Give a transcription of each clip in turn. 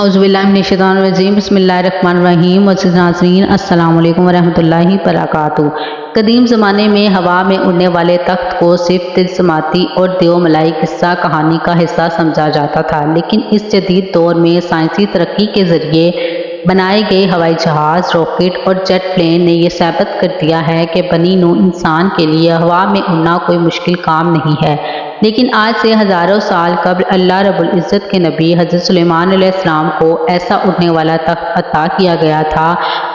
औज़ुबिल्लाहिमिनश्शैतानिर्रजीम बिस्मिल्लाहिर्रहमानिर्रहीम। मुअज़्ज़िज़ नाज़रीन, अस्सलामु अलैकुम वरहमतुल्लाहि वबरकातुहू। कदीम ज़माने में हवा में उड़ने वाले तख्त को सिर्फ तिलस्माती और देवमलाई किस्सा कहानी का हिस्सा समझा जाता था, लेकिन इस जदीद दौर में साइंसी तरक्की के ज़रिए बनाए गए हवाई जहाज़, रॉकेट और जेट प्लेन ने यह साबित कर दिया है कि बनी नूह इंसान के लिए हवा में उड़ना कोई मुश्किल काम नहीं है। लेकिन आज से हज़ारों साल कबल अल्लाह रब्बुल इज़्ज़त के नबी हज़रत सुलेमान अलैहिस्सलाम को ऐसा उड़ने वाला तख्त अता किया गया था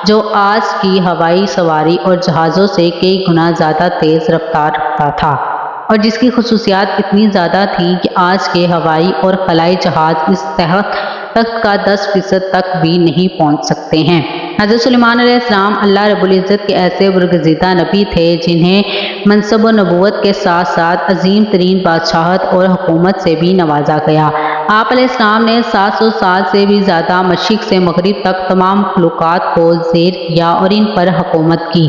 जो आज की हवाई सवारी और जहाज़ों से कई गुना ज़्यादा तेज़ रफ्तार रखता था, और जिसकी खुसूसियात इतनी ज़्यादा थी कि आज के हवाई और खलाई जहाज़ इस तख्त का 10% तक भी नहीं पहुंच सकते हैं। हज़रत सुलेमान अलैहिस्सलाम अल्लाह रब्बुल इज़्ज़त के ऐसे बरगज़ीदा नबी थे जिन्हें मनसब व नबूवत के साथ साथ अजीम तरीन बादशाहत और हुकूमत से भी नवाजा गया। आप अलैहिस्सलाम ने 700 साल से भी ज़्यादा मशरिक़ से मग़रिब तक तमाम मखलूक़ात को ज़ेर किया और इन पर हुकूमत की।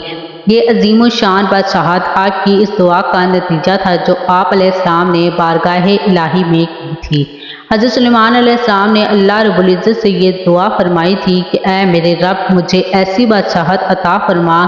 ये अजीम शान बादशाहत आपकी इस दुआ का नतीजा था जो आप अलैहिस्सलाम ने बारगाह इलाही में की थी। हज़रत सुलेमान अलैहिस्सलाम ने अल्लाह रब्बुल इज़्ज़त से ये दुआ फरमाई थी कि ऐ मेरे रब, मुझे ऐसी बादशाहत अता फरमा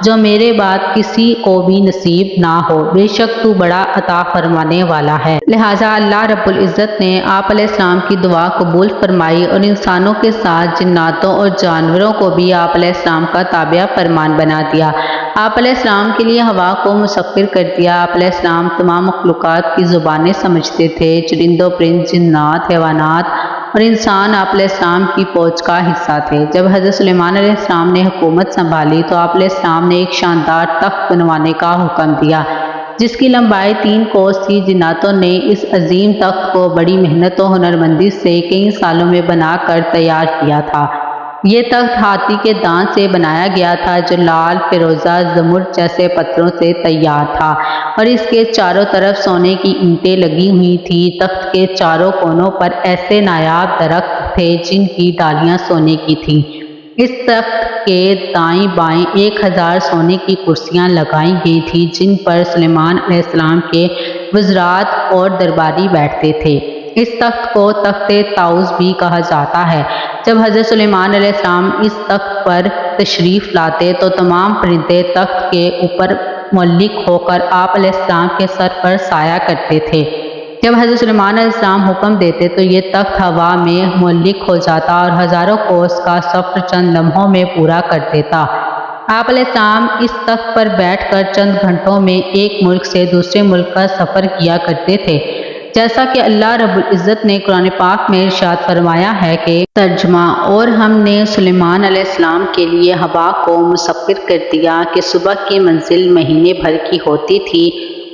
जो मेरे बाद किसी को भी नसीब ना हो, बेशक तू बड़ा अता फरमाने वाला है। लिहाजा अल्लाह रब्बुल इज़्ज़त ने आप अलैहिस्सलाम की दुआ कबूल फरमाई और इंसानों के साथ जिन्नातों और जानवरों को भी आप अलैहिस्सलाम का ताबिया फरमान बना दिया। आप अलैहिस्सलाम के लिए हवा को मुसख्खर कर दिया। आप अलैहिस्सलाम तमाम मखलूक़ात की ज़ुबानें समझते थे। चरिंदों, परिंद, जिन्नात, हैवानात और इंसान आप अलैहिस्सलाम की फौज का हिस्सा थे। जब हज़रत सुलेमान अलैहिस्सलाम ने हुकूमत संभाली तो आप अलैहिस्सलाम ने एक शानदार तख्त बनवाने का हुक्म दिया जिसकी लंबाई 3 कोस थी। जिन्नातों ने इस अजीम तख्त को बड़ी मेहनत और हुनरमंदी से कई सालों में बनाकर तैयार किया था। ये तख्त हाथी के दांत से बनाया गया था जो लाल, फिरोज़ा, ज़मुर्द जैसे पत्थरों से तैयार था, और इसके चारों तरफ सोने की ईंटें लगी हुई थी। तख्त के चारों कोनों पर ऐसे नायाब दरख्त थे जिनकी डालियां सोने की थीं। इस तख्त के दाएं बाएं 1000 सोने की कुर्सियां लगाई गई थी जिन पर सुलेमान अलैहिस्सलाम के वज़रात और दरबारी बैठते थे। इस तख्त को तख्ते ताऊस भी कहा जाता है। जब हज़रत सुलेमान अलैहिस्सलाम इस तख्त पर तशरीफ़ लाते तो तमाम परिंदे तख्त के ऊपर मुअल्लिक़ होकर आप अलैहिस्सलाम के सर पर साया करते थे। जब हज़रत सुलेमान अलैहिस्सलाम हुक्म देते तो ये तख्त हवा में मुअल्लिक़ हो जाता और हज़ारों कोस का सफ़र चंद लम्हों में पूरा कर देता। आप अलैहिस्सलाम इस तख्त पर बैठकर चंद घंटों में एक मुल्क से दूसरे मुल्क का सफ़र किया करते थे। जैसा कि अल्लाह रब्बुल इज़्ज़त ने कुरान पाक में इरशाद फरमाया है कि तर्जुमा, और हमने सुलेमान अलैहिस्सलाम के लिए हवा को मुसख्खर कर दिया कि सुबह की मंजिल महीने भर की होती थी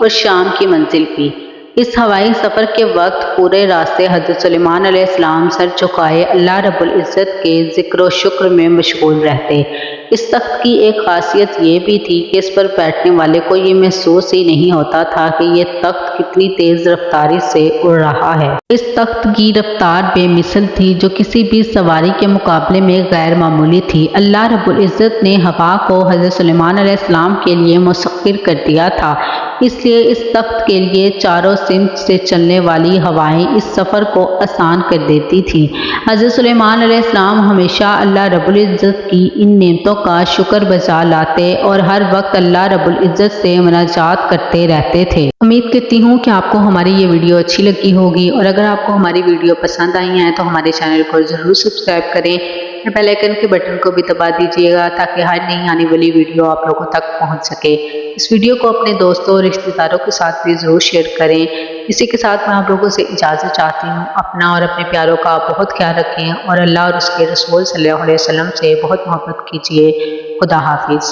और शाम की मंजिल भी। इस हवाई सफ़र के वक्त पूरे रास्ते हज़रत सुलेमान अलैहिस्सलाम सर झुकाए अल्लाह रब्बुल इज़्ज़त के ज़िक्र व शुक्र में मशगूल रहते। इस तख्त की एक खासियत ये भी थी कि इस पर बैठने वाले को ये महसूस ही नहीं होता था कि ये तख्त कितनी तेज़ रफ्तारी से उड़ रहा है। इस तख्त की रफ्तार बेमिसल थी जो किसी भी सवारी के मुकाबले में गैर मामूली थी। अल्लाह रब्बुल इज़्ज़त ने हवा को हज़रत सुलेमान अलैहिस्सलाम के लिए मुसख्खर कर दिया था, इसलिए इस तख्त के लिए चारों सिमत से चलने वाली हवाएं इस सफ़र को आसान कर देती थीं। हज़रत सुलेमान अलैहिस्सलाम हमेशा अल्लाह रब्बुल इज़्ज़त की इन नेमतों का शुक्र बजा लाते और हर वक्त अल्लाह रब्बुल इज़्ज़त से मुनाजात करते रहते थे। उम्मीद करती हूँ कि आपको हमारी ये वीडियो अच्छी लगी होगी, और अगर आपको हमारी वीडियो पसंद आई है तो हमारे चैनल को ज़रूर सब्सक्राइब करें, बेल आइकन के बटन को भी दबा दीजिएगा ताकि हर नई आने वाली वीडियो आप लोगों तक पहुंच सके। इस वीडियो को अपने दोस्तों और रिश्तेदारों के साथ भी ज़रूर शेयर करें। इसी के साथ मैं आप लोगों से इजाज़त चाहती हूँ। अपना और अपने प्यारों का बहुत ख्याल रखें और अल्लाह और उसके रसूल सल्लल्लाहु अलैहि वसल्लम से बहुत मोहब्बत कीजिए। खुदा हाफिज़।